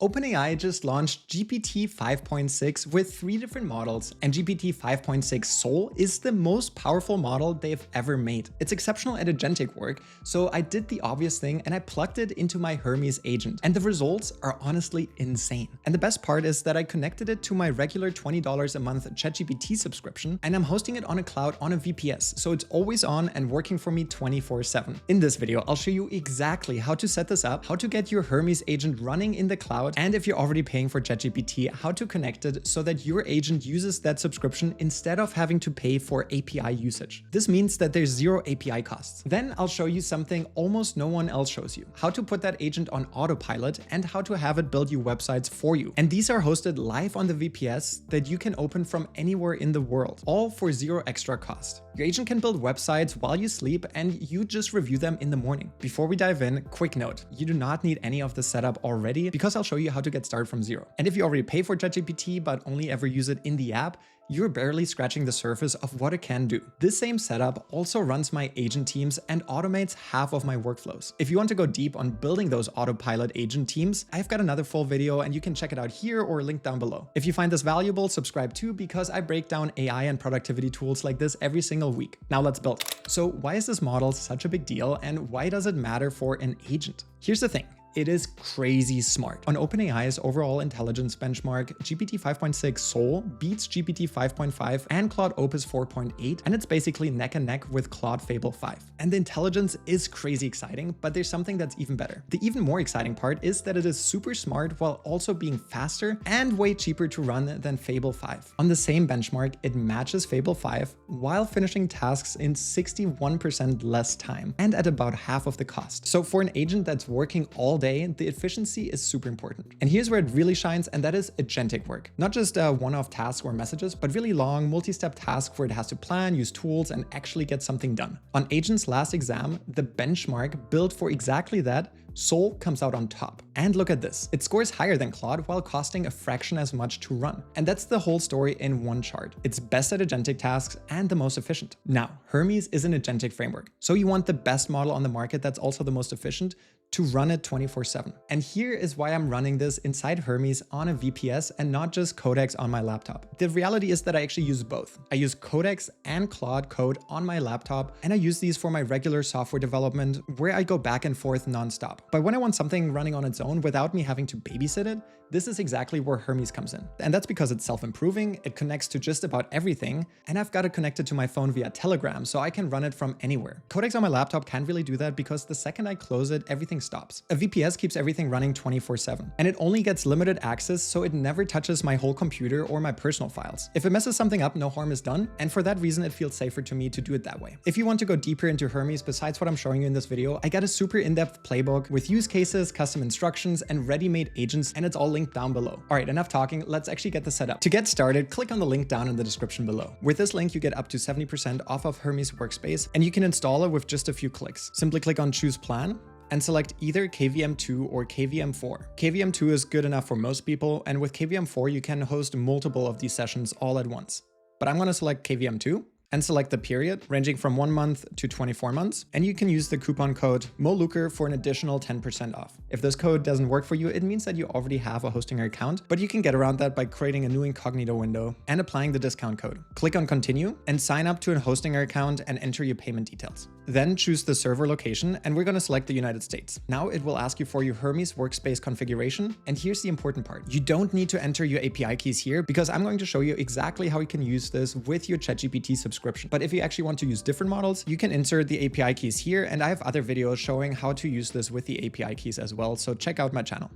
OpenAI just launched GPT-5.6 with 3 different models, and GPT-5.6 Sol is the most powerful model they've ever made. It's exceptional at agentic work, so I did the obvious thing and I plugged it into my Hermes agent, and the results are honestly insane. And the best part is that I connected it to my regular $20 a month ChatGPT subscription, and I'm hosting it on a cloud on a VPS, so it's always on and working for me 24/7. In this video, I'll show you exactly how to set this up, how to get your Hermes agent running in the cloud, and if you're already paying for ChatGPT, how to connect it so that your agent uses that subscription instead of having to pay for API usage. This means that there's zero API costs. Then I'll show you something almost no one else shows you: how to put that agent on autopilot and how to have it build you websites for you. And these are hosted live on the VPS that you can open from anywhere in the world, all for zero extra cost. Your agent can build websites while you sleep and you just review them in the morning. Before we dive in, quick note: you do not need any of the setup already because I'll show you how to get started from zero. And if you already pay for ChatGPT but only ever use it in the app, you're barely scratching the surface of what it can do. This same setup also runs my agent teams and automates half of my workflows. If you want to go deep on building those autopilot agent teams, I've got another full video and you can check it out here or link down below. If you find this valuable, subscribe too, because I break down AI and productivity tools like this every single week. Now let's build. So why is this model such a big deal and why does it matter for an agent? Here's the thing. It is crazy smart. On OpenAI's overall intelligence benchmark, GPT-5.6 Sol beats GPT 5.5 and Claude Opus 4.8, and it's basically neck and neck with Claude Fable 5. And the intelligence is crazy exciting, but there's something that's even better. The even more exciting part is that it is super smart while also being faster and way cheaper to run than Fable 5. On the same benchmark, it matches Fable 5 while finishing tasks in 61% less time and at about half of the cost. So for an agent that's working all day, the efficiency is super important. And here's where it really shines, and that is agentic work. Not just one-off tasks or messages, but really long, multi-step tasks where it has to plan, use tools, and actually get something done. On Agent's last exam, the benchmark built for exactly that, Sol comes out on top. And look at this. It scores higher than Claude while costing a fraction as much to run. And that's the whole story in one chart. It's best at agentic tasks and the most efficient. Now, Hermes is an agentic framework, so you want the best model on the market that's also the most efficient to run it 24/7. And here is why I'm running this inside Hermes on a VPS and not just Codex on my laptop. The reality is that I actually use both. I use Codex and Claude Code on my laptop, and I use these for my regular software development where I go back and forth nonstop. But when I want something running on its own without me having to babysit it, this is exactly where Hermes comes in. And that's because it's self-improving, it connects to just about everything, and I've got it connected to my phone via Telegram, so I can run it from anywhere. Codex on my laptop can't really do that because the second I close it, everything stops. A VPS keeps everything running 24/7, and it only gets limited access, so it never touches my whole computer or my personal files. If it messes something up, no harm is done, and for that reason, it feels safer to me to do it that way. If you want to go deeper into Hermes besides what I'm showing you in this video, I got a super in-depth playbook with use cases, custom instructions, and ready-made agents, and it's all linked down below. All right, enough talking, let's actually get this set up. To get started, click on the link down in the description below. With this link, you get up to 70% off of Hermes Workspace, and you can install it with just a few clicks. Simply click on Choose Plan and select either KVM2 or KVM4. KVM2 is good enough for most people, and with KVM4, you can host multiple of these sessions all at once. But I'm gonna select KVM2 and select the period ranging from 1 month to 24 months. And you can use the coupon code Lueker for an additional 10% off. If this code doesn't work for you, it means that you already have a Hostinger account, but you can get around that by creating a new incognito window and applying the discount code. Click on Continue and sign up to a Hostinger account and enter your payment details. Then choose the server location, and we're gonna select the United States. Now it will ask you for your Hermes Workspace configuration, and here's the important part. You don't need to enter your API keys here because I'm going to show you exactly how you can use this with your ChatGPT subscription. But if you actually want to use different models, you can insert the API keys here, and I have other videos showing how to use this with the API keys as well, so check out my channel.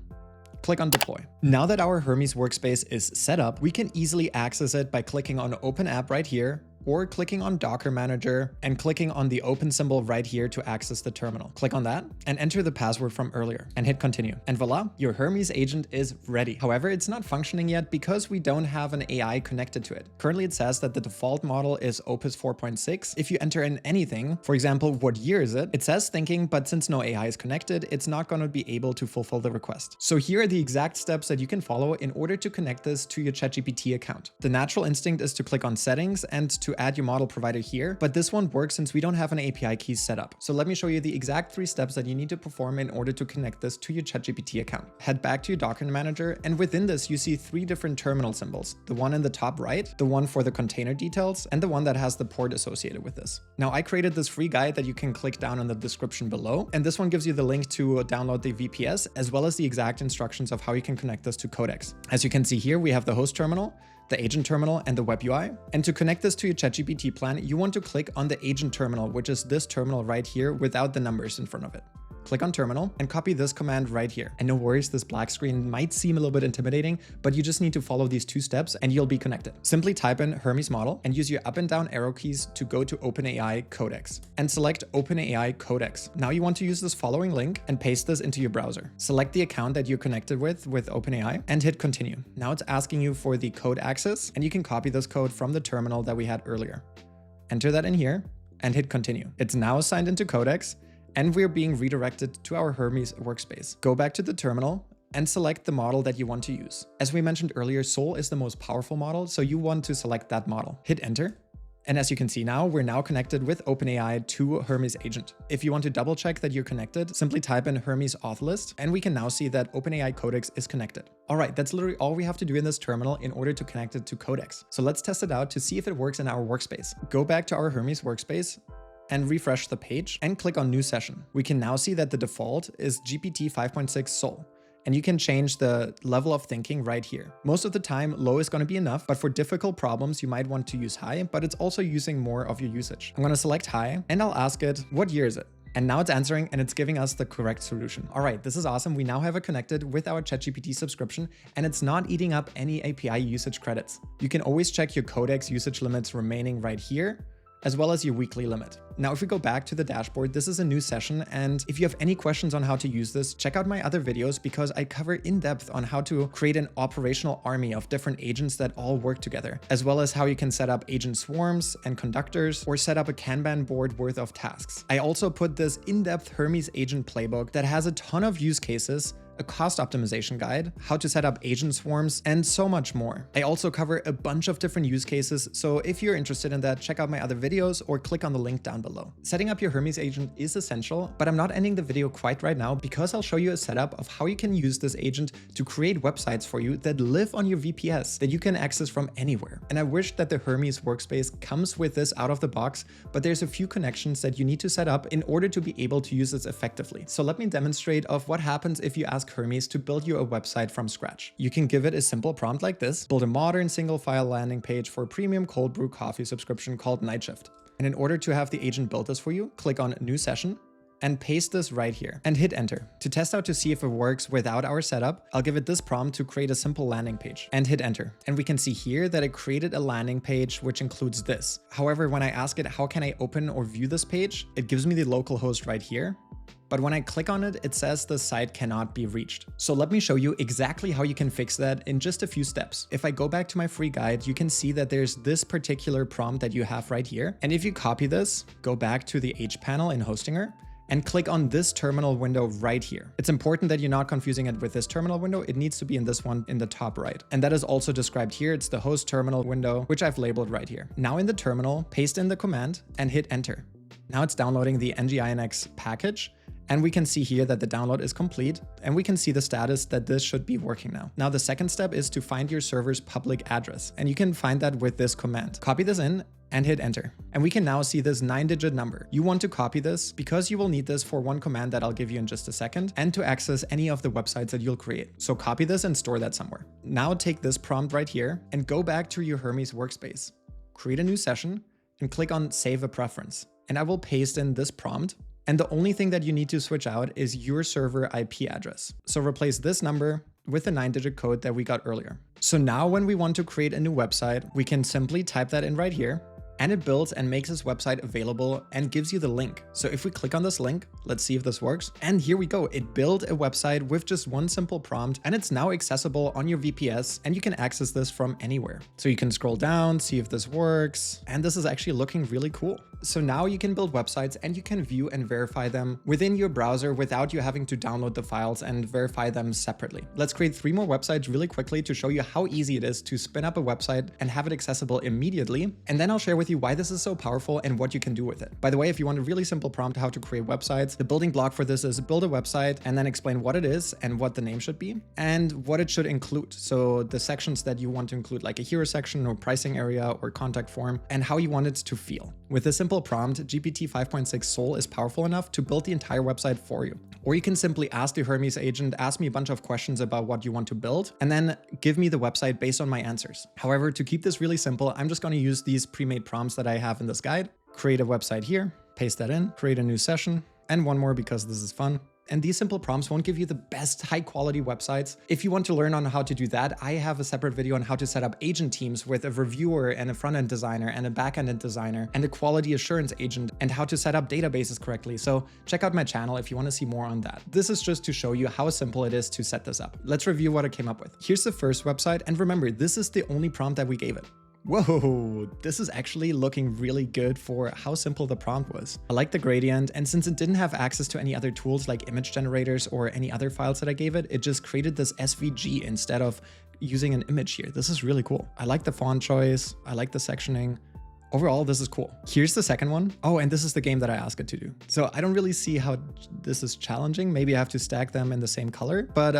Click on Deploy. Now that our Hermes Workspace is set up, we can easily access it by clicking on Open App right here, or clicking on Docker Manager and clicking on the open symbol right here to access the terminal. Click on that and enter the password from earlier and hit continue. And voila, your Hermes agent is ready. However, it's not functioning yet because we don't have an AI connected to it. Currently, it says that the default model is Opus 4.6. If you enter in anything, for example, what year is it? It says thinking, but since no AI is connected, it's not going to be able to fulfill the request. So here are the exact steps that you can follow in order to connect this to your ChatGPT account. The natural instinct is to click on settings and to to add your model provider here, but this won't work since we don't have an API key set up. So let me show you the exact 3 steps that you need to perform in order to connect this to your ChatGPT account. Head back to your document manager, and within this you see 3 different terminal symbols. The one in the top right, the one for the container details, and the one that has the port associated with this. Now I created this free guide that you can click down in the description below, and this one gives you the link to download the VPS as well as the exact instructions of how you can connect this to Codex. As you can see here, we have the host terminal, the agent terminal, and the web UI. And to connect this to your ChatGPT plan, you want to click on the agent terminal, which is this terminal right here without the numbers in front of it. Click on terminal and copy this command right here. And no worries, this black screen might seem a little bit intimidating, but you just need to follow these 2 steps and you'll be connected. Simply type in Hermes model and use your up and down arrow keys to go to OpenAI Codex and select OpenAI Codex. Now you want to use this following link and paste this into your browser. Select the account that you're connected with OpenAI and hit continue. Now it's asking you for the code access, and you can copy this code from the terminal that we had earlier. Enter that in here and hit continue. It's now assigned into Codex, and we're being redirected to our Hermes workspace. Go back to the terminal and select the model that you want to use. As we mentioned earlier, Sol is the most powerful model, so you want to select that model. Hit enter. And as you can see now, we're now connected with OpenAI to Hermes agent. If you want to double check that you're connected, simply type in Hermes auth list, and we can now see that OpenAI Codex is connected. All right, that's literally all we have to do in this terminal in order to connect it to Codex. So let's test it out to see if it works in our workspace. Go back to our Hermes workspace and refresh the page and click on new session. We can now see that the default is GPT-5.6 Sol. And you can change the level of thinking right here. Most of the time, low is going to be enough, but for difficult problems, you might want to use high, but it's also using more of your usage. I'm going to select high and I'll ask it, what year is it? And now it's answering and it's giving us the correct solution. All right, this is awesome. We now have it connected with our ChatGPT subscription, and it's not eating up any API usage credits. You can always check your Codex usage limits remaining right here, as well as your weekly limit. Now, if we go back to the dashboard, this is a new session, and if you have any questions on how to use this, check out my other videos because I cover in depth on how to create an operational army of different agents that all work together, as well as how you can set up agent swarms and conductors or set up a Kanban board worth of tasks. I also put this in-depth Hermes agent playbook that has a ton of use cases, a cost optimization guide, how to set up agent swarms, and so much more. I also cover a bunch of different use cases, so if you're interested in that, check out my other videos or click on the link down below. Setting up your Hermes agent is essential, but I'm not ending the video quite right now because I'll show you a setup of how you can use this agent to create websites for you that live on your VPS that you can access from anywhere. And I wish that the Hermes workspace comes with this out of the box, but there's a few connections that you need to set up in order to be able to use this effectively. So let me demonstrate of what happens if you ask Hermes to build you a website from scratch. You can give it a simple prompt like this: build a modern single file landing page for a premium cold brew coffee subscription called Night Shift. And in order to have the agent build this for you, click on new session and paste this right here and hit enter. To test out to see if it works without our setup, I'll give it this prompt to create a simple landing page and hit enter. And we can see here that it created a landing page which includes this. However, when I ask it how can I open or view this page, it gives me the local host right here. But when I click on it, it says the site cannot be reached. So let me show you exactly how you can fix that in just a few steps. If I go back to my free guide, you can see that there's this particular prompt that you have right here. And if you copy this, go back to the H panel in Hostinger and click on this terminal window right here. It's important that you're not confusing it with this terminal window. It needs to be in this one in the top right. And that is also described here. It's the host terminal window, which I've labeled right here. Now in the terminal, paste in the command and hit enter. Now it's downloading the NGINX package. And we can see here that the download is complete, and we can see the status that this should be working now. Now, the second step is to find your server's public address, and you can find that with this command. Copy this in and hit enter. And we can now see this 9-digit number. You want to copy this because you will need this for one command that I'll give you in just a second, and to access any of the websites that you'll create. So copy this and store that somewhere. Now take this prompt right here and go back to your Hermes workspace. Create a new session and click on save a preference. And I will paste in this prompt. And the only thing that you need to switch out is your server IP address. So replace this number with the 9-digit code that we got earlier. So now when we want to create a new website, we can simply type that in right here, and it builds and makes this website available and gives you the link. So if we click on this link, let's see if this works. And here we go. It built a website with just one simple prompt, and it's now accessible on your VPS, and you can access this from anywhere. So you can scroll down, see if this works. And this is actually looking really cool. So now you can build websites and you can view and verify them within your browser without you having to download the files and verify them separately. Let's create 3 more websites really quickly to show you how easy it is to spin up a website and have it accessible immediately. And then I'll share with you why this is so powerful and what you can do with it. By the way, if you want a really simple prompt how to create websites, the building block for this is build a website and then explain what it is and what the name should be and what it should include. So the sections that you want to include, like a hero section or pricing area or contact form, and how you want it to feel. With a simple prompt, GPT 5.6 Sol is powerful enough to build the entire website for you. Or you can simply ask the Hermes agent, ask me a bunch of questions about what you want to build, and then give me the website based on my answers. However, to keep this really simple, I'm just going to use these pre-made prompts that I have in this guide. Create a website here, paste that in, create a new session, and one more because this is fun. And these simple prompts won't give you the best high quality websites. If you want to learn on how to do that, I have a separate video on how to set up agent teams with a reviewer and a front-end designer and a back-end designer and a quality assurance agent and how to set up databases correctly. So check out my channel if you want to see more on that. This is just to show you how simple it is to set this up. Let's review what I came up with. Here's the first website. And remember, this is the only prompt that we gave it. Whoa, this is actually looking really good for how simple the prompt was. I like the gradient, and since it didn't have access to any other tools like image generators or any other files that I gave it, it just created this SVG instead of using an image here. This is really cool. I like the font choice. I like the sectioning. Overall, this is cool. Here's the second one. Oh, and this is the game that I asked it to do. So I don't really see how this is challenging. Maybe I have to stack them in the same color, but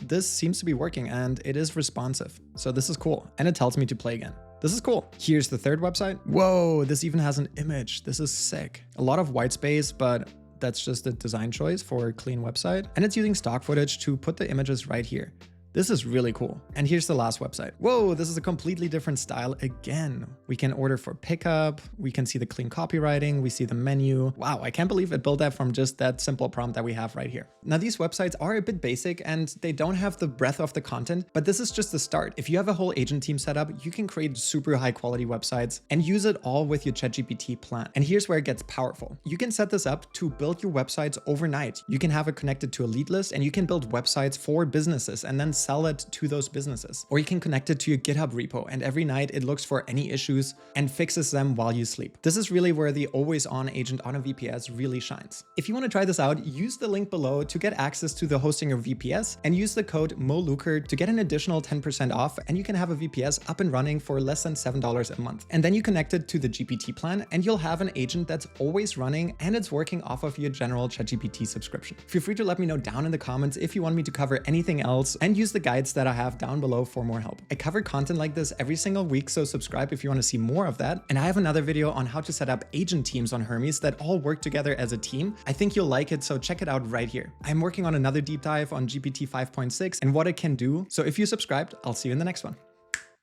this seems to be working and it is responsive. So this is cool. And it tells me to play again. This is cool. Here's the third website. Whoa, this even has an image. This is sick. A lot of white space, but that's just a design choice for a clean website. And it's using stock footage to put the images right here. This is really cool. And here's the last website. Whoa, this is a completely different style again. We can order for pickup. We can see the clean copywriting. We see the menu. Wow, I can't believe it built that from just that simple prompt that we have right here. Now, these websites are a bit basic and they don't have the breadth of the content, but this is just the start. If you have a whole agent team set up, you can create super high quality websites and use it all with your ChatGPT plan. And here's where it gets powerful. You can set this up to build your websites overnight. You can have it connected to a lead list and you can build websites for businesses and then sell it to those businesses. Or you can connect it to your GitHub repo and every night it looks for any issues and fixes them while you sleep. This is really where the always on agent on a VPS really shines. If you want to try this out, use the link below to get access to the Hostinger VPS and use the code Lueker to get an additional 10% off, and you can have a VPS up and running for less than $7 a month. And then you connect it to the GPT plan and you'll have an agent that's always running and it's working off of your general ChatGPT subscription. Feel free to let me know down in the comments if you want me to cover anything else, and use the guides that I have down below for more help. I cover content like this every single week, so subscribe if you want to see more of that. And I have another video on how to set up agent teams on Hermes that all work together as a team. I think you'll like it, so check it out right here. I'm working on another deep dive on GPT 5.6 and what it can do. So if you subscribed, I'll see you in the next one.